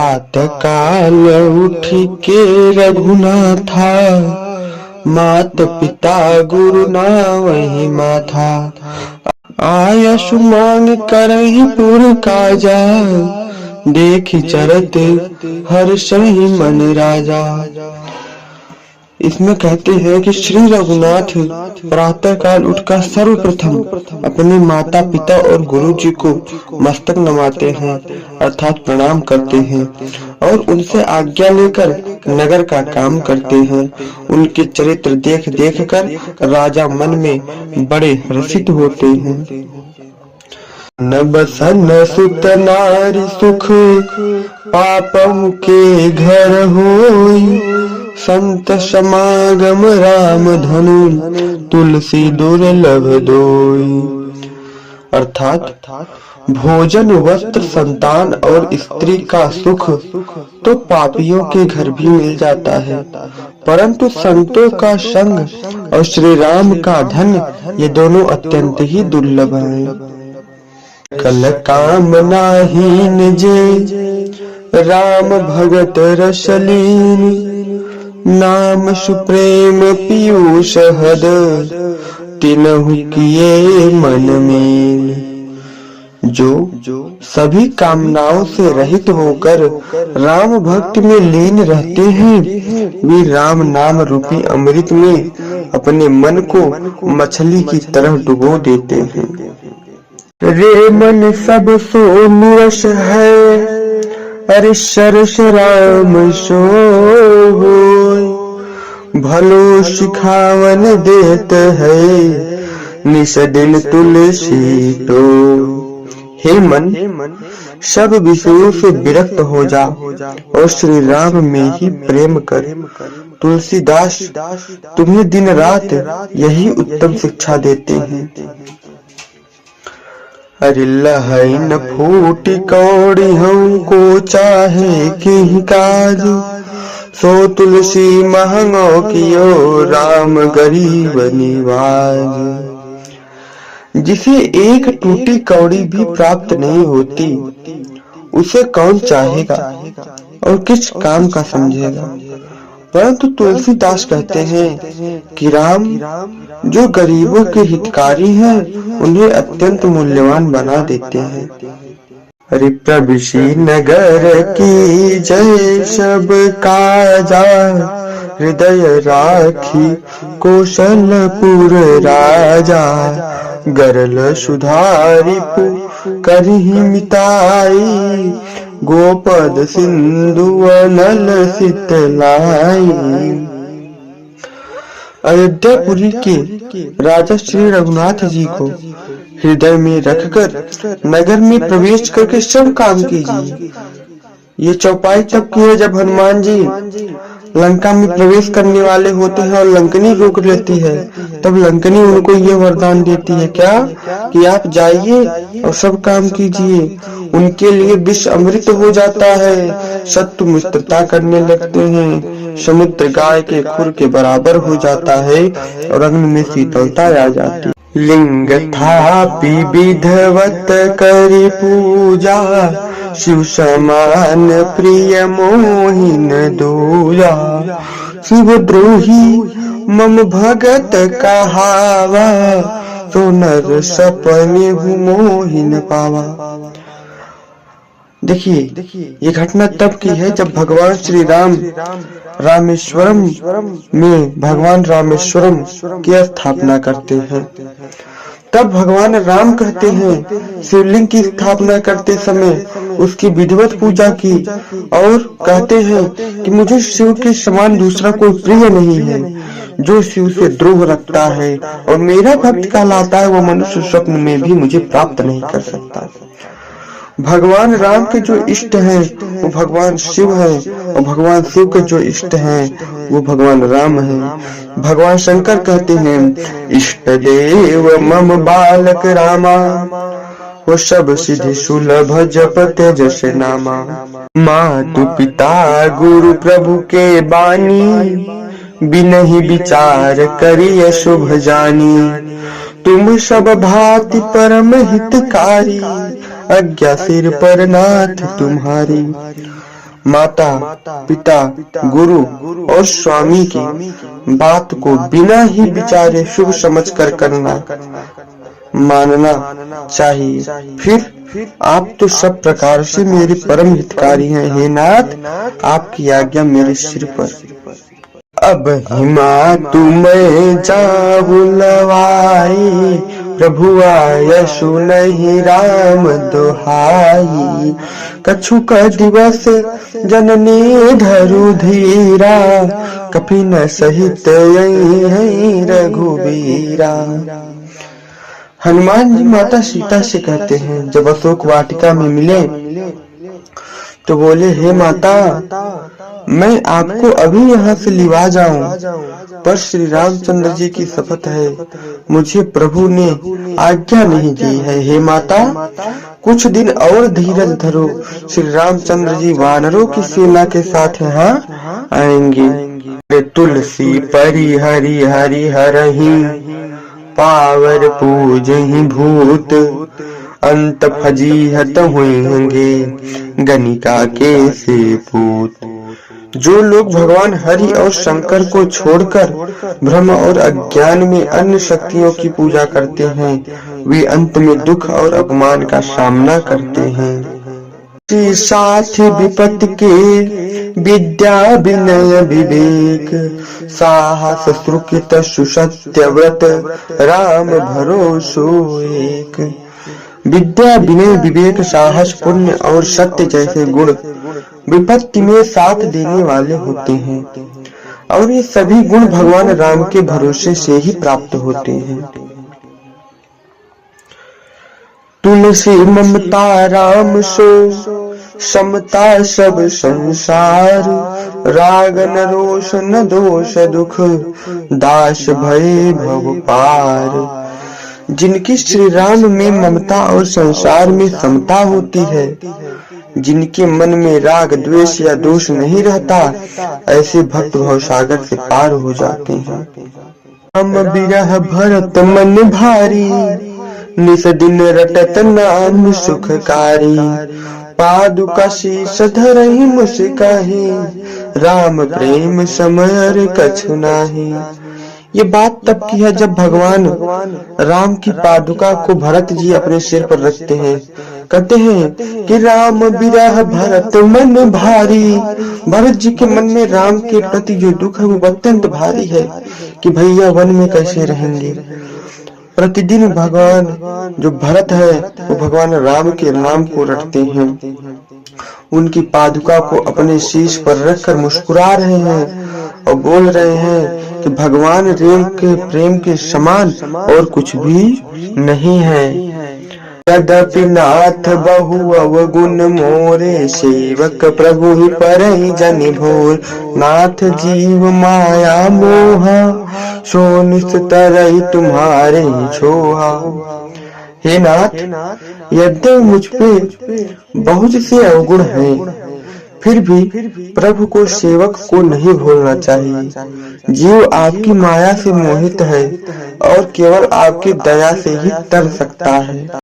प्रातः काल उठ के रघुनाथा, मात पिता गुरु नावहि माथा। आयसु मांग करहि पुर काजा, देखि चरत हर्षहि मन राजा। इसमें कहते हैं कि श्री रघुनाथ प्रातः काल उठकर सर्वप्रथम अपने माता पिता और गुरु जी को मस्तक नवाते हैं अर्थात प्रणाम करते हैं और उनसे आज्ञा लेकर नगर का काम करते हैं। उनके चरित्र देख देख कर राजा मन में बड़े हर्षित होते हैं। न बसन सुत नारी सुख, पापम के घर होई। संत समागम राम धनु, तुलसी दुर्लभ दोई। अर्थात भोजन वस्त्र संतान और स्त्री का सुख तो पापियों के घर भी मिल जाता है, परंतु संतों का संग और श्री राम का धन ये दोनों अत्यंत ही दुर्लभ हैं। कल कामनाहीन जे राम भगत रसलीन, नाम सुप्रेम पीयूष हद, तिनहु किए मन में। जो सभी कामनाओं से रहित होकर राम भक्ति में लीन रहते हैं, वे राम नाम रूपी अमृत में अपने मन को मछली की तरह डुबो देते हैं। रे मन सब सो निरस है, अरे सरस राम सो होय। भलो सिखावन देत है, निस दिन तुलसी तो। हे मन, सब विषयों से विरक्त हो जा और श्री राम में ही प्रेम कर। तुलसीदास तुम्हें दिन रात यही उत्तम शिक्षा देते हैं। अरे लहई न फूटी कौड़ी हमको चाहे की काज, सो तुलसी महंगो कियो राम गरीब निवाज। जिसे एक टूटी कौड़ी भी प्राप्त नहीं होती, उसे कौन चाहेगा और किस काम का समझेगा। परंतु तुलसीदास कहते हैं कि राम जो गरीबों के हितकारी हैं, उन्हें अत्यंत मूल्यवान बना देते हैं। हरि प्रभुषि नगर की जय सब काजा, हृदय राखी कौशलपुर राजा। गरल सुधारी करहि मिताई, गोपद सिंधु अनल शीतलाई। अयोध्यापुरी के राजा श्री रघुनाथ जी को हृदय में रखकर नगर में प्रवेश करके सब काम कीजिए। ये चौपाई तब की है जब हनुमान जी लंका में प्रवेश करने वाले होते हैं और लंकनी रोक लेती है, तब लंकनी उनको ये वरदान देती है क्या कि आप जाइए और सब काम कीजिए। उनके लिए विष अमृत हो जाता है, शत्रु मित्रता करने लगते हैं, समुद्र गाय के खुर के बराबर हो जाता है और अग्नि में शीतलता आ जाती है। लिंग थापि विधवत करि पूजा, शिव समान प्रिय मोहिन दूजा। शिव द्रोही मम भगत कहावा, तो नर सपने मोहिन पावा। देखिए ये घटना तब की है जब भगवान श्री राम रामेश्वरम में भगवान रामेश्वरम की स्थापना करते हैं। तब भगवान राम कहते हैं शिवलिंग की स्थापना करते समय उसकी विधिवत पूजा की और कहते हैं कि मुझे शिव के समान दूसरा कोई प्रिय नहीं है। जो शिव से द्रोह रखता है और मेरा भक्त कहलाता है, वो मनुष्य स्वप्न में भी मुझे प्राप्त नहीं कर सकता। भगवान राम के जो इष्ट हैं वो भगवान शिव हैं और भगवान शिव के जो इष्ट हैं वो भगवान राम हैं। भगवान शंकर कहते हैं इष्ट देव मम बालक रामा, वो सब सिद्धि सुलभ जप तेजस नामा। मातु पिता गुरु प्रभु के बानी, बिनहि विचार करिय शुभ जानी। तुम सब भांति परम हितकारी, आज्ञा सिर पर नाथ तुम्हारी। माता, पिता, गुरु और स्वामी की बात को बिना ही विचारे शुभ समझकर करना, मानना चाहिए। फिर आप तो सब प्रकार से मेरे परम हितकारी हैं। हे नाथ, आपकी आज्ञा मेरे सिर पर। अब हिमा तुम्हें जाऊं लवाई, प्रभु आय सुनहि राम दोहाई। कछु का दिवस जननी धरु धीरा, कपिन सहित यहीं रघुबीरा। हनुमान जी माता सीता से कहते हैं, जब अशोक वाटिका में मिले तो बोले, हे माता, मैं आपको अभी यहाँ से लिवा जाऊं, पर श्री रामचंद्र जी की शपथ है, मुझे प्रभु ने आज्ञा नहीं दी है। हे माता, कुछ दिन और धीरज धरो, श्री रामचंद्र जी वानरों की सेना के साथ यहाँ आएंगे। तुलसी परि हरि हरि हरहि, पावर पूजहि भूत, अंत फजीहत होंगे गणिका के से पूत। जो लोग भगवान हरि और शंकर को छोड़कर भ्रम और अज्ञान में अन्य शक्तियों की पूजा करते हैं, वे अंत में दुख और अपमान का सामना करते हैं। साथ विपत्ति के विद्या विनय विवेक, साहस सुकृत सुसत्य व्रत, राम भरोसो एक। विद्या विनय विवेक साहस पुण्य और सत्य जैसे गुण विपत्ति में साथ देने वाले होते हैं, और ये सभी गुण भगवान राम के भरोसे से ही प्राप्त होते हैं। तुलसी ममता राम सो, समता सब संसार, राग न रोष न दोष दुख, दास भय भव पार। जिनकी श्री राम में ममता और संसार में समता होती है, जिनके मन में राग द्वेष या दोष नहीं रहता, ऐसे भक्त भवसागर से पार हो जाते हैं। हम बिरह भरत मन भारी, निस दिन रटत नाम सुखकारी। पादुका शीस धरहि मुस्काहि, राम प्रेम समर कछु नाही। ये बात तब की है जब भगवान राम की पादुका को भरत जी अपने सिर पर रखते हैं। कहते हैं कि राम बिरह भरत मन भारी। भरत जी के मन में राम के प्रति जो दुख है वो अत्यंत भारी है कि भैया वन में कैसे रहेंगे। प्रतिदिन भगवान जो भरत है वो भगवान राम के नाम को रटते हैं, उनकी पादुका को अपने शीश पर रखकर मुस्कुरा रहे हैं और बोल रहे हैं कि भगवान प्रेम के समान और कुछ भी नहीं है। यद्यपि नाथ बहु अवगुण मोरे, सेवक प्रभु ही परहि जन भोर। नाथ जीव माया मोहा, सो निस तरहि तुम्हारे छोहा। हे नाथ, यद्यपि मुझ पे बहुत से अवगुण हैं, फिर भी प्रभु को सेवक को नहीं भूलना चाहिए। जीव आपकी माया से मोहित है और केवल आपकी दया से ही तर सकता है।